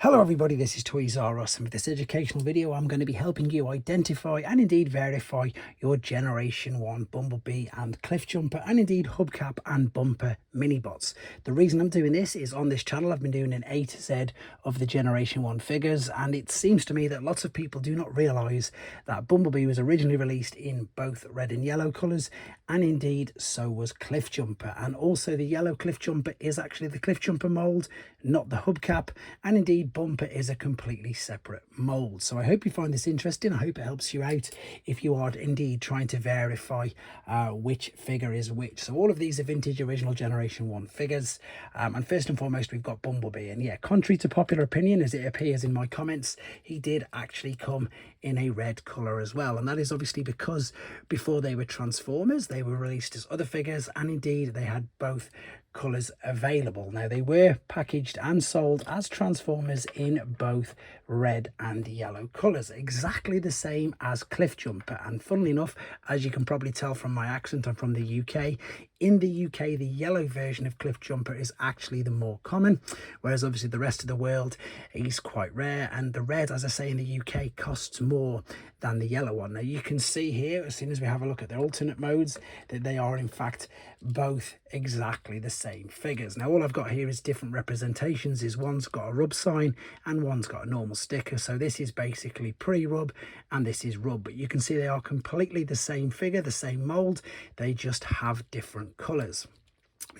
Hello everybody, this is Toys R Us, and with this educational video I'm going to be helping you identify and indeed verify your Generation 1 Bumblebee and Cliffjumper and indeed hubcap and bumper mini bots. The reason I'm doing this is on this channel I've been doing an A to Z of the Generation 1 figures, and it seems to me that lots of people do not realise that Bumblebee was originally released in both red and yellow colours, and indeed so was Cliffjumper, and also the yellow Cliffjumper is actually the Cliffjumper mould, not the hubcap, and indeed bumper is a completely separate mould. So I hope you find this interesting. I hope it helps you out if you are indeed trying to verify which figure is which. So all of these are vintage original Generation 1 figures, and first and foremost we've got Bumblebee, and yeah, contrary to popular opinion as it appears in my comments, he did actually come in a red colour as well, and that is obviously because before they were Transformers they were released as other figures, and indeed they had both colours available. Now they were packaged and sold as Transformers in both red and yellow colours, exactly the same as Cliffjumper. And funnily enough, as you can probably tell from my accent, I'm from the UK. In the UK, the yellow version of Cliffjumper is actually the more common, whereas obviously the rest of the world is quite rare, and the red, as I say, in the UK costs more than the yellow one. Now you can see here, as soon as we have a look at the alternate modes, that they are in fact both exactly the same figures. Now all I've got here is different representations. Is one's got a rub sign and one's got a normal sticker, so this is basically pre-rub and this is rub, but you can see they are completely the same figure, the same mold, they just have different colours.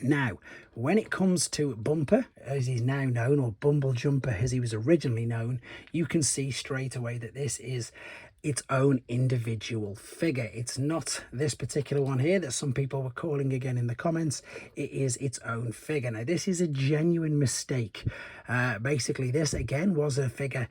Now when it comes to Bumper, as he's now known, or Bumblejumper as he was originally known, you can see straight away that this is its own individual figure. It's not this particular one here that some people were calling again in the comments. It is its own figure. Now this is a genuine mistake. Basically this again was a figure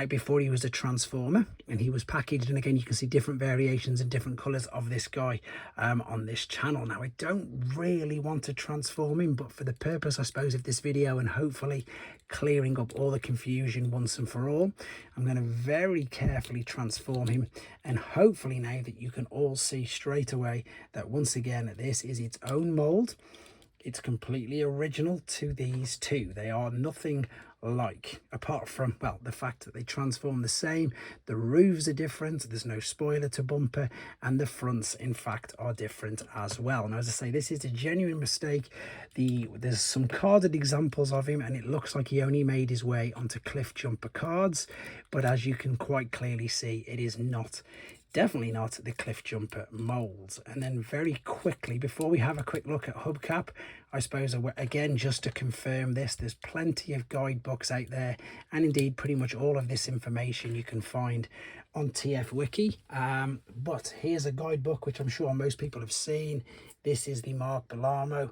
before he was a Transformer, and he was packaged, and again you can see different variations and different colors of this guy on this channel. Now I don't really want to transform him, but for the purpose I suppose of this video and hopefully clearing up all the confusion once and for all, I'm going to very carefully transform him, and hopefully now that you can all see straight away that once again this is its own mold. It's completely original to these two. They are nothing like, apart from, well, the fact that they transform the same. The roofs are different, there's no spoiler to Bumper, and the fronts in fact are different as well. Now as I say, this is a genuine mistake. There's some carded examples of him, and it looks like he only made his way onto Cliffjumper cards, but as you can quite clearly see, it is not, definitely not the Cliffjumper molds. And then very quickly, before we have a quick look at hubcap, I suppose again just to confirm this, there's plenty of guidebooks out there, and indeed pretty much all of this information you can find on TF Wiki, but here's a guidebook which I'm sure most people have seen. This is the Mark Bellarmo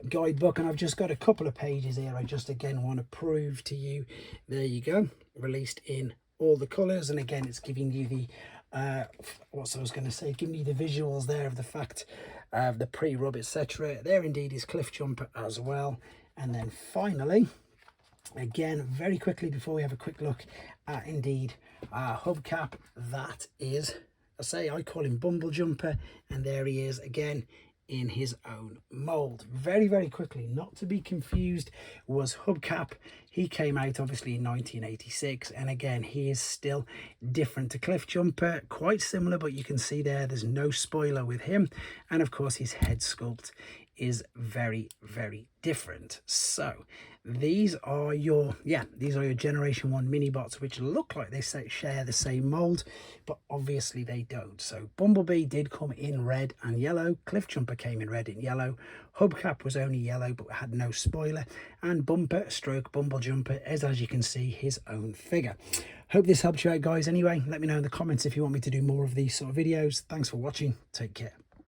guidebook, and I've just got a couple of pages here I just again want to prove to you. There you go, released in all the colors, and again it's giving you the what I was going to say, giving you the visuals there of the fact of the pre-rub, etc. There indeed is Cliffjumper as well. And then finally, again very quickly before we have a quick look at indeed hubcap, that is, I call him Bumblejumper, and there he is again in his own mold. Very quickly, not to be confused, was hubcap. He came out obviously in 1986, and again he is still different to Cliffjumper, quite similar, but you can see there's no spoiler with him, and of course his head sculpt is very different. So these are your Generation 1 mini bots, which look like they share the same mold, but obviously they don't. So Bumblebee did come in red and yellow, Cliffjumper came in red and yellow, hubcap was only yellow but had no spoiler, and Bumper stroke Bumblejumper is, as you can see, his own figure. Hope this helps you out guys. Anyway, let me know in the comments if you want me to do more of these sort of videos. Thanks for watching, take care.